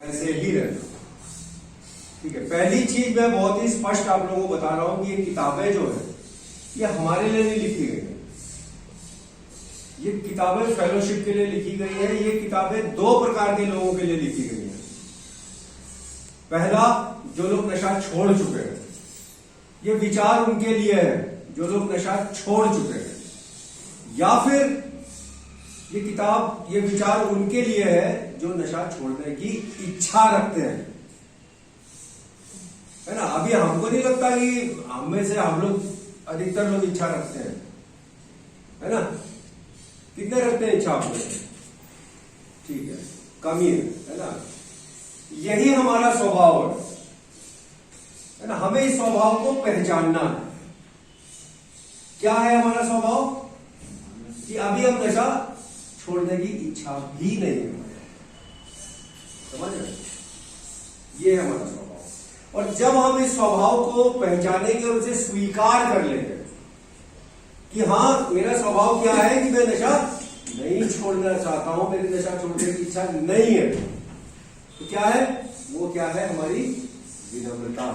ऐसे ही रहना। ठीक है, पहली चीज मैं बहुत ही स्पष्ट आप लोगों को बता रहा हूं कि ये किताबें जो है ये हमारे लिए नहीं लिखी गई है। ये किताबें फेलोशिप के लिए लिखी गई है। ये किताबें दो प्रकार के लोगों के लिए लिखी गई है। पहला, जो लोग नशा छोड़ चुके हैं, ये विचार उनके लिए है जो लोग नशा छोड़ चुके हैं। या फिर ये किताब, ये विचार उनके लिए है जो नशा छोड़ने की इच्छा रखते हैं, है ना। अभी हमको नहीं लगता कि हम में से हम लोग, अधिकतर लोग इच्छा रखते हैं, है ना। कितने रखते हैं इच्छा अपने? ठीक है, कम ही है ना। यही हमारा स्वभाव है ना। हमें इस स्वभाव को पहचानना है। क्या है हमारा स्वभाव? कि अभी हम नशा छोड़ने की इच्छा भी नहीं है। समझ रहे? ये है हमारा स्वभाव। और जब हम इस स्वभाव को पहचानेंगे और उसे स्वीकार कर लेंगे कि हाँ, मेरा स्वभाव क्या है कि मैं नशा नहीं छोड़ना चाहता हूं, मेरी नशा छोड़ने की इच्छा नहीं है, तो क्या है वो? क्या है? हमारी विनम्रता।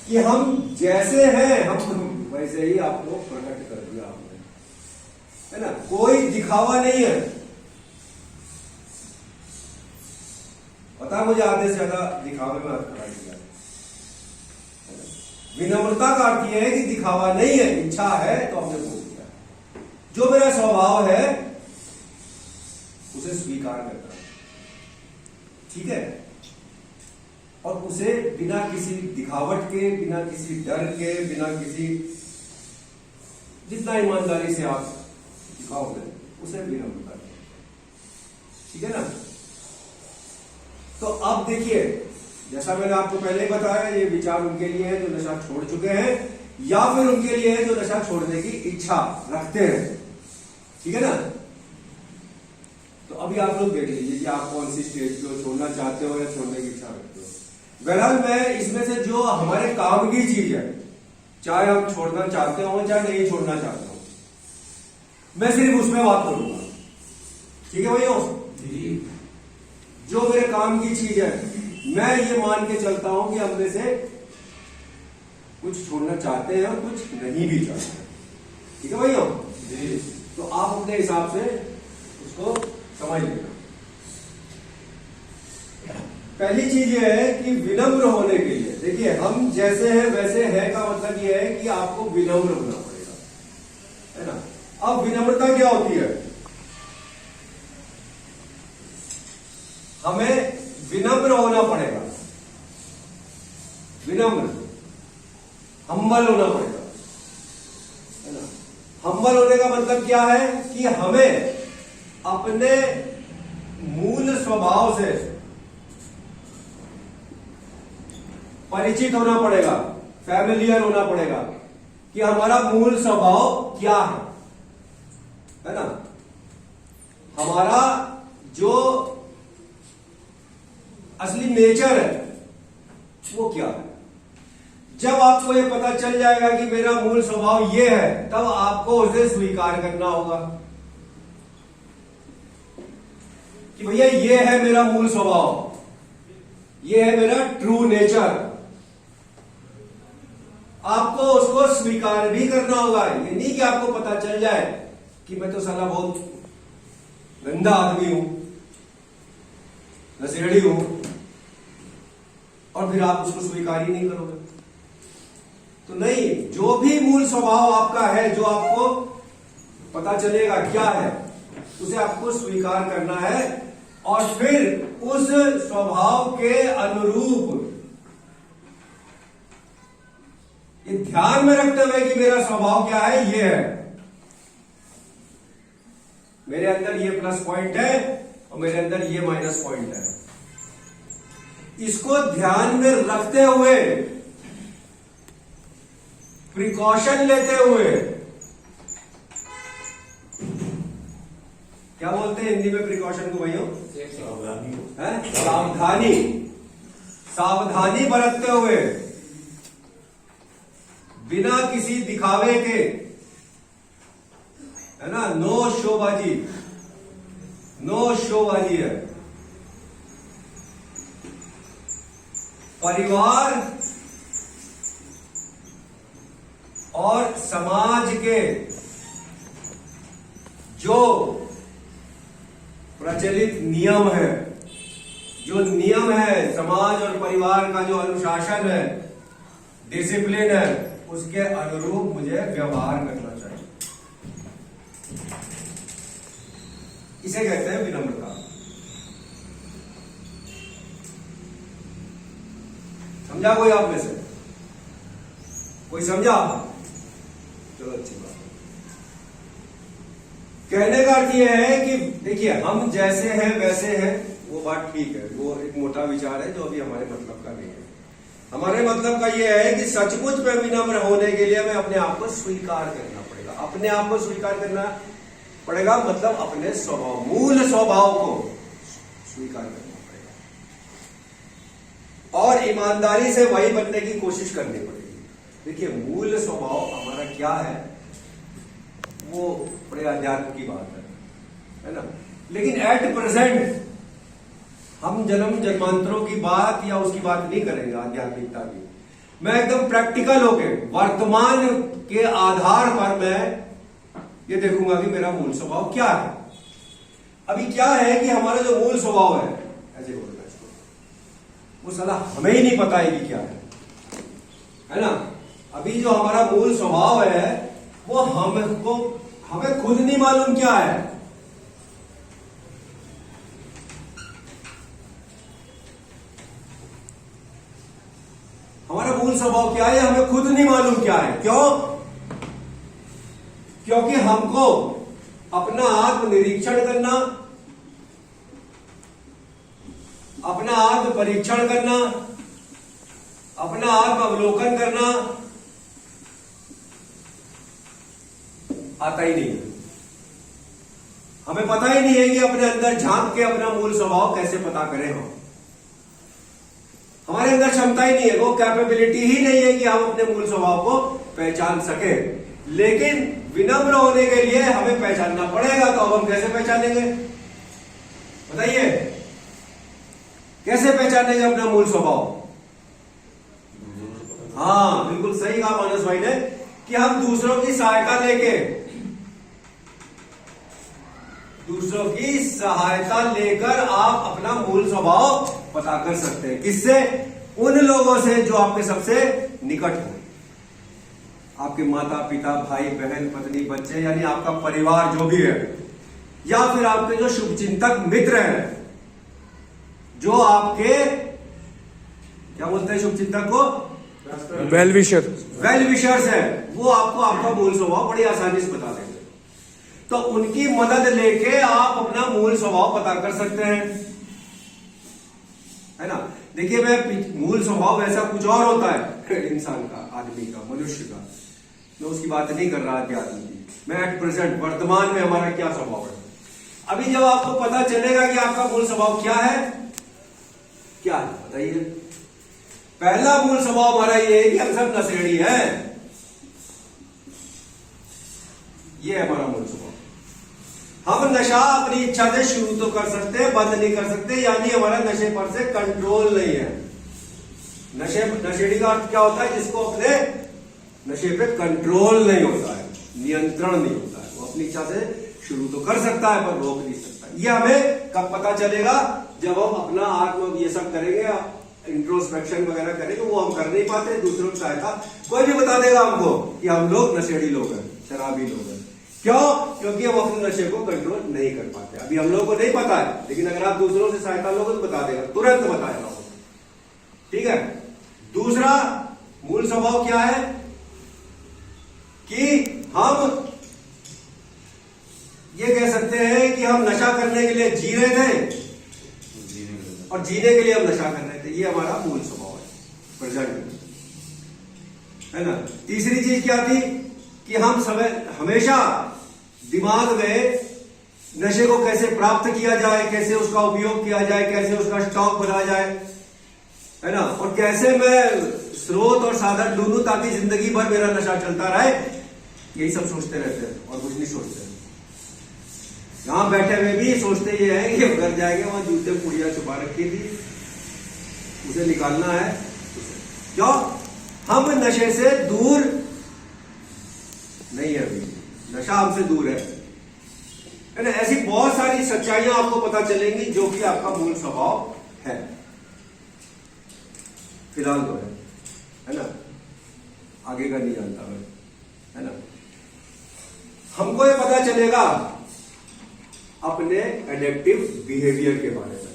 कि हम जैसे हैं हम वैसे ही आपको प्रकट कर दिया आपने, है ना। कोई दिखावा नहीं है। पता मुझे आधे से ज्यादा दिखावे में खड़ा किया। विनम्रता का अर्थ यह है कि दिखावा नहीं है, इच्छा है तो हमने बोल दिया। जो मेरा स्वभाव है उसे स्वीकार करना, ठीक है। और उसे बिना किसी दिखावट के, बिना किसी डर के, बिना किसी, जितना ईमानदारी से आप दिखाओगे उसे विनम्रता, ठीक है ना। तो अब देखिए, जैसा मैंने आपको पहले ही बताया, ये विचार उनके लिए है जो नशा छोड़ चुके हैं, या फिर उनके लिए है जो नशा छोड़ने की इच्छा रखते हैं, ठीक है ना। तो अभी आप लोग देख लीजिए कि आप कौन सी स्टेज पे छोड़ना चाहते हो या छोड़ने की इच्छा रखते हो। बहरहाल मैं इसमें से जो हमारे काम की चीज है, चाहे हम छोड़ना चाहते हो चाहे नहीं छोड़ना चाहते हो, मैं सिर्फ उसमें बात करूंगा, ठीक है भैया। जो मेरे काम की चीज है, मैं ये मान के चलता हूं कि हम में से कुछ छोड़ना चाहते हैं और कुछ नहीं भी चाहते हैं, ठीक है भैया। तो आप अपने हिसाब से उसको समझ लेना। पहली चीज ये है कि विनम्र होने के लिए, देखिए, हम जैसे हैं वैसे है का मतलब ये है कि आपको विनम्र होना पड़ेगा, है ना। अब विनम्रता क्या होती है? हमें विनम्र होना पड़ेगा, विनम्र, हम्बल होना पड़ेगा, है ना। हम्बल होने का मतलब क्या है? कि हमें अपने मूल स्वभाव से परिचित होना पड़ेगा, फैमिलियर होना पड़ेगा कि हमारा मूल स्वभाव क्या है ना। हमारा जो असली नेचर है वो क्या है। जब आपको ये पता चल जाएगा कि मेरा मूल स्वभाव ये है, तब आपको उसे स्वीकार करना होगा कि भैया ये है मेरा मूल स्वभाव, ये है मेरा ट्रू नेचर। आपको उसको स्वीकार भी करना होगा। ये नहीं कि आपको पता चल जाए कि मैं तो साला बहुत गंदा आदमी हूं, नशेड़ी हूं, और फिर आप उसको स्वीकार ही नहीं करोगे। तो नहीं, जो भी मूल स्वभाव आपका है, जो आपको पता चलेगा क्या है, उसे आपको स्वीकार करना है और फिर उस स्वभाव के अनुरूप ये ध्यान में रखते हुए कि मेरा स्वभाव क्या है, ये है, मेरे अंदर ये प्लस पॉइंट है और मेरे अंदर ये माइनस पॉइंट है। इसको ध्यान में रखते हुए, प्रिकॉशन लेते हुए, क्या बोलते हैं हिंदी में प्रिकॉशन को भाइयों? सावधानी, सावधानी बरतते हुए, बिना किसी दिखावे के, है ना, नो शोबाजी, नो शोबाजी है, परिवार और समाज के जो प्रचलित नियम है, जो नियम है समाज और परिवार का, जो अनुशासन है, डिसिप्लिन है, उसके अनुरूप मुझे व्यवहार करना चाहिए। इसे कहते हैं विनम्रता। समझा कोई आप में से? कोई समझा? चलो अच्छी बात। कहने का अर्थ यह है कि देखिए, हम जैसे हैं वैसे हैं, वो बात ठीक है, वो एक मोटा विचार है जो अभी हमारे मतलब का नहीं है। हमारे मतलब का यह है कि सचमुच में विनम्र होने के लिए हमें अपने आप को स्वीकार करना पड़ेगा। अपने आप को स्वीकार करना पड़ेगा मतलब अपने स्वभाव, मूल स्वभाव को स्वीकार करना पड़ेगा और ईमानदारी से वही बनने की कोशिश करनी पड़ेगी। देखिए, मूल स्वभाव हमारा क्या है, वो बड़े अध्यात्म की बात है ना। लेकिन एट प्रेजेंट हम जन्म जन्मांतरों की बात या उसकी बात नहीं करेंगे, आध्यात्मिकता की। मैं एकदम प्रैक्टिकल होके वर्तमान के आधार पर मैं ये देखूंगा कि मेरा मूल स्वभाव क्या है। अभी क्या है कि हमारा जो मूल स्वभाव है, ऐसे बोलना इसको, वो साला हमें ही नहीं पता है कि क्या है ना। अभी जो हमारा मूल स्वभाव है वो हमें खुद नहीं मालूम क्या है। हमारा मूल स्वभाव क्या है हमें खुद नहीं मालूम क्या है। क्यों? क्योंकि हमको अपना आत्मनिरीक्षण करना, अपना आत्म परीक्षण करना, अपना आत्म अवलोकन करना आता ही नहीं है। हमें पता ही नहीं है कि अपने अंदर झांक के अपना मूल स्वभाव कैसे पता करें। हम हमारे अंदर क्षमता ही नहीं है, वो कैपेबिलिटी ही नहीं है कि हम अपने मूल स्वभाव को पहचान सके। लेकिन विनम्र होने के लिए हमें पहचानना पड़ेगा। तो अब हम कैसे पहचानेंगे बताइए? कैसे पहचानेंगे अपना मूल स्वभाव? हाँ, बिल्कुल सही कहा मानस भाई ने कि हम दूसरों की सहायता लेकर आप अपना मूल स्वभाव पता कर सकते हैं। किससे? उन लोगों से जो आपके सबसे निकट हो, आपके माता पिता, भाई बहन, पत्नी, बच्चे, यानी आपका परिवार जो भी है, या फिर आपके जो शुभचिंतक मित्र हैं, जो आपके क्या बोलते हैं शुभचिंतक को? वेल विशर्स है। वो आपको आपका मूल स्वभाव बड़ी आसानी से बता देंगे। तो उनकी मदद लेके आप अपना मूल स्वभाव पता कर सकते हैं, है ना। देखिए, मैं मूल स्वभाव ऐसा कुछ और होता है इंसान का, आदमी का, मनुष्य का। मैं उसकी बात नहीं कर रहा अध्यात्म की, मैं एट प्रेजेंट वर्तमान में हमारा क्या स्वभाव है। अभी जब आपको पता चलेगा कि आपका मूल स्वभाव क्या है, क्या है बताइए? पहला मूल स्वभाव हमारा ये है कि हम सब नशेड़ी हैं। ये है हमारा मूल स्वभाव। हम नशा अपनी इच्छा से शुरू तो कर सकते हैं, बंद नहीं कर सकते, यानी हमारा नशे पर से कंट्रोल नहीं है। नशेड़ी का अर्थ क्या होता है? जिसको अपने नशे पे कंट्रोल नहीं होता है, नियंत्रण नहीं होता है। वो अपनी इच्छा से शुरू तो कर सकता है पर रोक नहीं सकता। ये हमें कब पता चलेगा? जब हम अपना आत्म ये सब करेंगे, इंट्रोस्पेक्शन वगैरह करेंगे। वो हम कर नहीं पाते, दूसरों की सहायता कोई भी बता देगा हमको कि हम लोग नशेड़ी लोग हैं, शराबी लोग हैं। क्यों? क्योंकि हम अपने नशे को कंट्रोल नहीं कर पाते। अभी हम लोगों को नहीं पता है, लेकिन अगर आप दूसरों से सहायता लोगे तो बता देगा, तुरंत बताएगा वो। ठीक है। दूसरा मूल स्वभाव क्या है कि हम ये कह सकते हैं कि हम नशा करने के लिए जी रहे थे और जीने के लिए हम नशा कर रहे थे। ये हमारा मूल स्वभाव है प्रेजेंट में, है ना। तीसरी चीज क्या थी कि हम हमेशा दिमाग में नशे को कैसे प्राप्त किया जाए, कैसे उसका उपयोग किया जाए, कैसे उसका स्टॉक बनाया जाए, है ना, और कैसे मैं स्रोत और साधन ढूंढूं ताकि जिंदगी भर मेरा नशा चलता रहे। यही सब सोचते रहते हैं और कुछ नहीं सोचते। यहां बैठे हुए भी सोचते ये है कि घर जाएंगे, वहां जूते पुड़िया छुपा रखी थी, उसे निकालना है क्यों? हम नशे से दूर नहीं है, अभी नशा हमसे दूर है ना। ऐसी बहुत सारी सच्चाइयां आपको पता चलेंगी जो कि आपका मूल स्वभाव है, फिलहाल तो है ना, आगे का नहीं जानता मैं, है ना। हमको ये पता चलेगा अपने एडिक्टिव बिहेवियर के बारे में।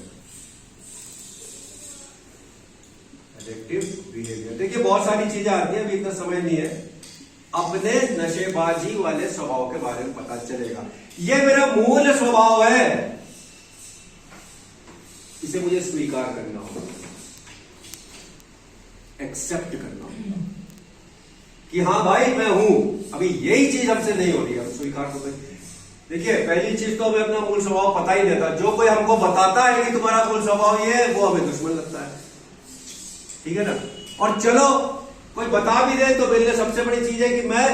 एडिक्टिव बिहेवियर, देखिए बहुत सारी चीजें आती हैं, अभी इतना समय नहीं है। अपने नशेबाजी वाले स्वभाव के बारे में पता चलेगा। ये मेरा मूल स्वभाव है, इसे मुझे स्वीकार करना होगा, एक्सेप्ट करना होगा कि हाँ भाई मैं हूं। अभी यही चीज हमसे नहीं हो रही है, स्वीकार तो। देखिए पहली चीज तो हमें अपना मूल स्वभाव पता ही नहीं था। जो कोई हमको बताता है कि तुम्हारा मूल स्वभाव ये है, वो हमें दुश्मन लगता है, ठीक है ना। और चलो कोई बता भी दे तो मेरे लिए सबसे बड़ी चीज है कि मैं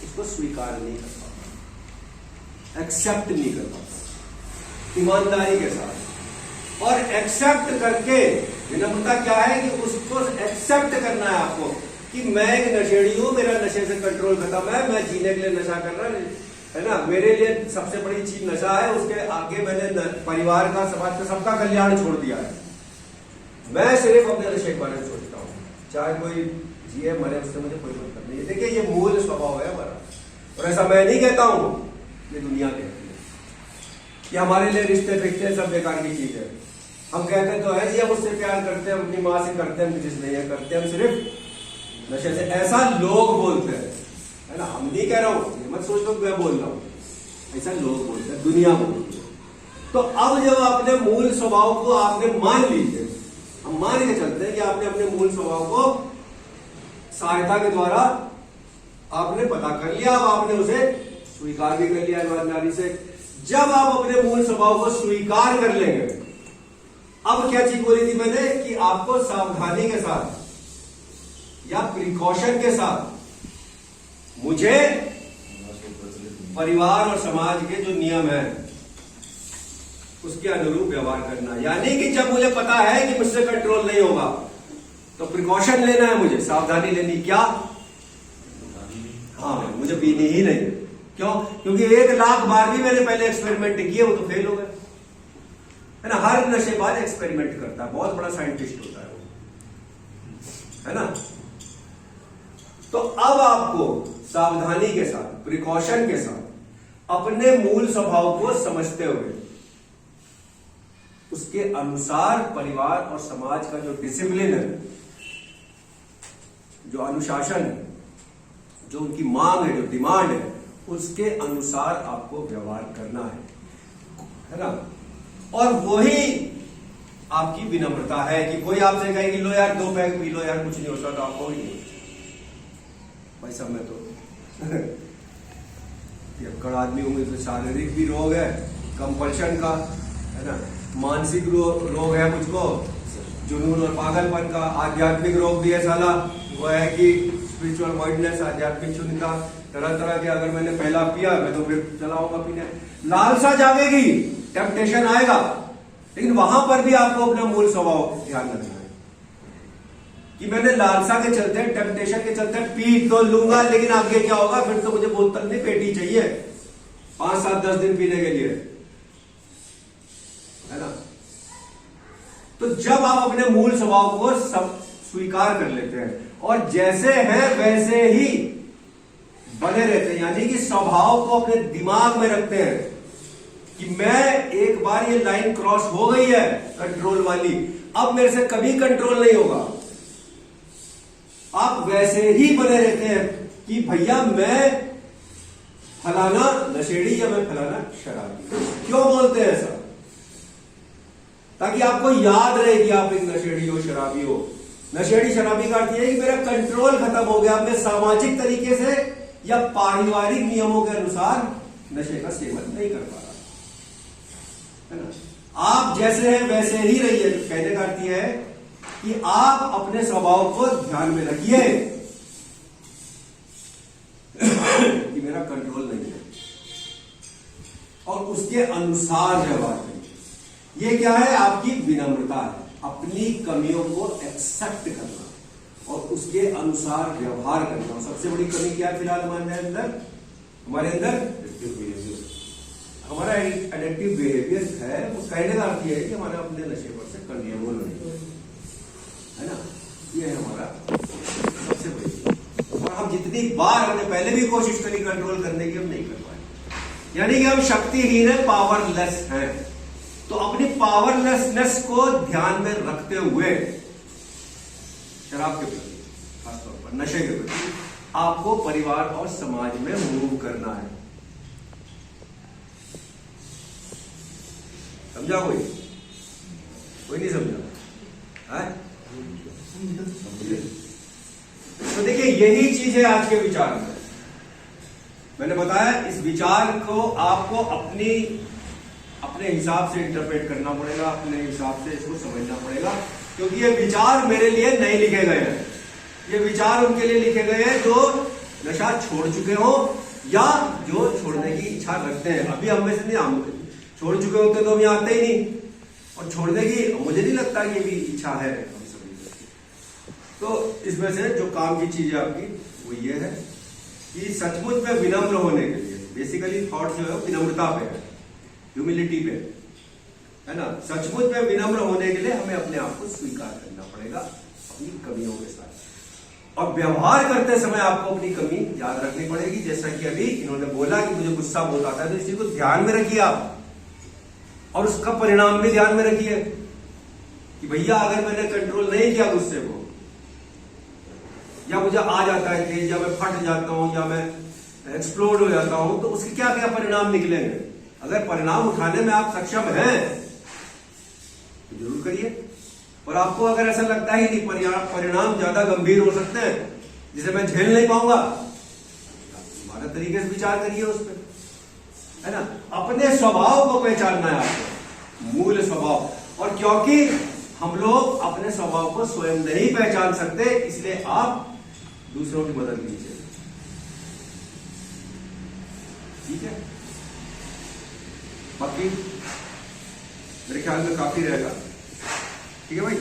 इसको स्वीकार नहीं कर पाता, एक्सेप्ट नहीं कर पाता ईमानदारी के साथ। और एक्सेप्ट करके, विनम्रता क्या है कि उसको एक्सेप्ट करना है आपको कि मैं एक नशेड़ी हूं, मेरा नशे से कंट्रोल खत्म है, मैं जीने के लिए नशा कर रहा है ना। मेरे लिए सबसे बड़ी चीज नशा है, उसके आगे मैंने परिवार का, समाज का, सबका कल्याण छोड़ दिया है। मैं सिर्फ अपने नशे के बारे में सोचता हूं, चाहे कोई जिए मरे उससे मुझे कोई मतलब नहीं है। देखिए ये मूल स्वभाव है हमारा। और ऐसा मैं नहीं कहता हूं, ये दुनिया कहती है कि हमारे लिए रिश्ते फिश्ते सब बेकार की चीज है। हम कहते तो है जी हम उससे प्यार करते हैं, अपनी माँ से करते हैं, किसी से नहीं करते, हम सिर्फ नशे से, ऐसा लोग बोलते हैं, है ना। हम नहीं कह रहा हूं, मत सोच लो मैं बोल रहा हूं, ऐसा लोग बोलते हैं, दुनिया बोलती है। तो अब जब अपने मूल स्वभाव को आपने मान लीजिए, हम मान के चलते हैं कि आपने अपने मूल स्वभाव को सहायता के द्वारा आपने पता कर लिया, अब आपने उसे स्वीकार भी कर लिया ईमानदारी से। जब आप अपने मूल स्वभाव को स्वीकार कर लेंगे, अब क्या चीज बोली थी मैंने कि आपको सावधानी के साथ या प्रिकॉशन के साथ मुझे परिवार और समाज के जो नियम है उसके अनुरूप व्यवहार करना। यानी कि जब मुझे पता है कि मुझसे कंट्रोल नहीं होगा तो प्रिकॉशन लेना है, मुझे सावधानी लेनी। क्या? हाँ, मुझे पीनी ही नहीं। क्यों? क्योंकि 1,00,000 बार भी मैंने पहले एक्सपेरिमेंट किए, वो तो फेल हो गए, है ना। हर नशेबाज एक्सपेरिमेंट करता है, बहुत बड़ा साइंटिस्ट होता है वो, है ना। तो अब आपको सावधानी के साथ, प्रिकॉशन के साथ अपने मूल स्वभाव को समझते हुए उसके अनुसार परिवार और समाज का जो डिसिप्लिन है, जो अनुशासन है, जो उनकी मांग है, जो डिमांड है, उसके अनुसार आपको व्यवहार करना है ना। और वही आपकी विनम्रता है कि कोई आपसे कहे कि लो यार 2 पैग पी लो यार, कुछ नहीं होता, तो आपको ही नहीं भाई सब में तो अक्कड़ आदमी होंगे तो शारीरिक भी रोग है, कंपल्शन का, है ना, मानसिक रोग है मुझको, जुनून और पागलपन का, आध्यात्मिक रोग भी है साला, वो है कि स्पिरिचुअल माइंडनेस, आध्यात्मिक शून्यता, तरह तरह के। अगर मैंने पहला पिया मैं तो फिर चलाऊंगा पीने, लालसा जागेगी, टेम्पटेशन आएगा, लेकिन वहां पर भी आपको अपना मूल स्वभाव ध्यान रखना है कि मैंने लालसा के चलते, टेम्पटेशन के चलते पी तो लूंगा, लेकिन आगे क्या होगा, फिर तो मुझे बोतल नहीं पेटी चाहिए 5, 7, 10 दिन पीने के लिए, है ना। तो जब आप अपने मूल स्वभाव को सब स्वीकार कर लेते हैं और जैसे हैं वैसे ही बने रहते हैं, यानी कि स्वभाव को अपने दिमाग में रखते हैं कि मैं एक बार ये लाइन क्रॉस हो गई है कंट्रोल वाली, अब मेरे से कभी कंट्रोल नहीं होगा। आप वैसे ही बने रहते हैं कि भैया मैं फलाना नशेड़ी या मैं फलाना शराबी। क्यों बोलते हैं ऐसा? ताकि आपको याद रहे कि आप एक नशेड़ी हो, शराबी हो। नशेड़ी शराबी का अर्थ यह है कि मेरा कंट्रोल खत्म हो गया, मैं सामाजिक तरीके से या पारिवारिक नियमों के अनुसार नशे का सेवन नहीं कर पा रहा, है ना। आप जैसे हैं वैसे ही रहिए। कहने का अर्थ यह है कि आप अपने स्वभाव को ध्यान में रखिए कि मेरा कंट्रोल नहीं है, और उसके अनुसार व्यवहार करिए। ये क्या है? आपकी विनम्रता है, अपनी कमियों को एक्सेप्ट करना और उसके अनुसार व्यवहार करना। सबसे बड़ी कमी क्या है फिलहाल हमारे अंदर? हमारा एडिक्टिव बिहेवियर है। वो कहने का अर्थ यह है कि हमारा अपने नशे पर से कंट्रोल नहीं है ना। ये है हमारा सबसे बड़ी। और हम जितनी बार हमने पहले भी कोशिश करी कंट्रोल करने की, हम नहीं कर पाए। यानी कि हम शक्तिहीन है, पावरलेस हैं। तो अपनी पावरलेसनेस को ध्यान में रखते हुए शराब के प्रति, खासतौर पर नशे के प्रति, आपको परिवार और समाज में मूव करना है। समझा कोई नहीं समझा है? तो देखिए यही चीज है आज के विचार में। मैंने बताया इस विचार को आपको अपने हिसाब से इंटरप्रेट करना पड़ेगा, अपने हिसाब से इसको समझना पड़ेगा, क्योंकि ये विचार मेरे लिए नहीं लिखे गए हैं। ये विचार उनके लिए लिखे गए हैं जो नशा छोड़ चुके हो या जो छोड़ने की इच्छा रखते हैं। अभी हम में से नहीं, हम छोड़ चुके होते तो हम यहाँ आते ही नहीं, और छोड़ने की मुझे नहीं लगता कि भी इच्छा है हम सभी। तो इसमें से जो काम की चीज है आपकी वो ये है कि सचमुच में विनम्र होने के लिए, बेसिकली थॉट जो है विनम्रता पे है, ह्यूमिलिटी पे है ना। सचमुच में विनम्र होने के लिए हमें अपने आप को स्वीकार करना पड़ेगा अपनी कमियों के साथ, और व्यवहार करते समय आपको अपनी कमी याद रखनी पड़ेगी। जैसा कि अभी इन्होंने बोला कि मुझे गुस्सा बहुत आता है, तो इसी को ध्यान में रखिए आप, और उसका परिणाम भी ध्यान में रखिए कि भैया अगर मैंने कंट्रोल नहीं किया गुस्से को, या मुझे आ जाता है तेज, या मैं फट जाता हूं, या मैं एक्सप्लोड हो जाता हूं, तो उसके क्या क्या परिणाम निकलेंगे। अगर परिणाम उठाने में आप सक्षम हैं तो जरूर करिए, और आपको अगर ऐसा लगता है कि परिणाम ज्यादा गंभीर हो सकते हैं जिसे मैं झेल नहीं पाऊंगा, हमारे तरीके से विचार करिए उस पर, है ना। अपने स्वभाव को पहचानना है आपको, मूल स्वभाव। और क्योंकि हम लोग अपने स्वभाव को स्वयं नहीं पहचान सकते, इसलिए आप दूसरों की मदद लीजिए, ठीक है। बाकी मेरे ख्याल में काफी रहेगा, ठीक है भाई।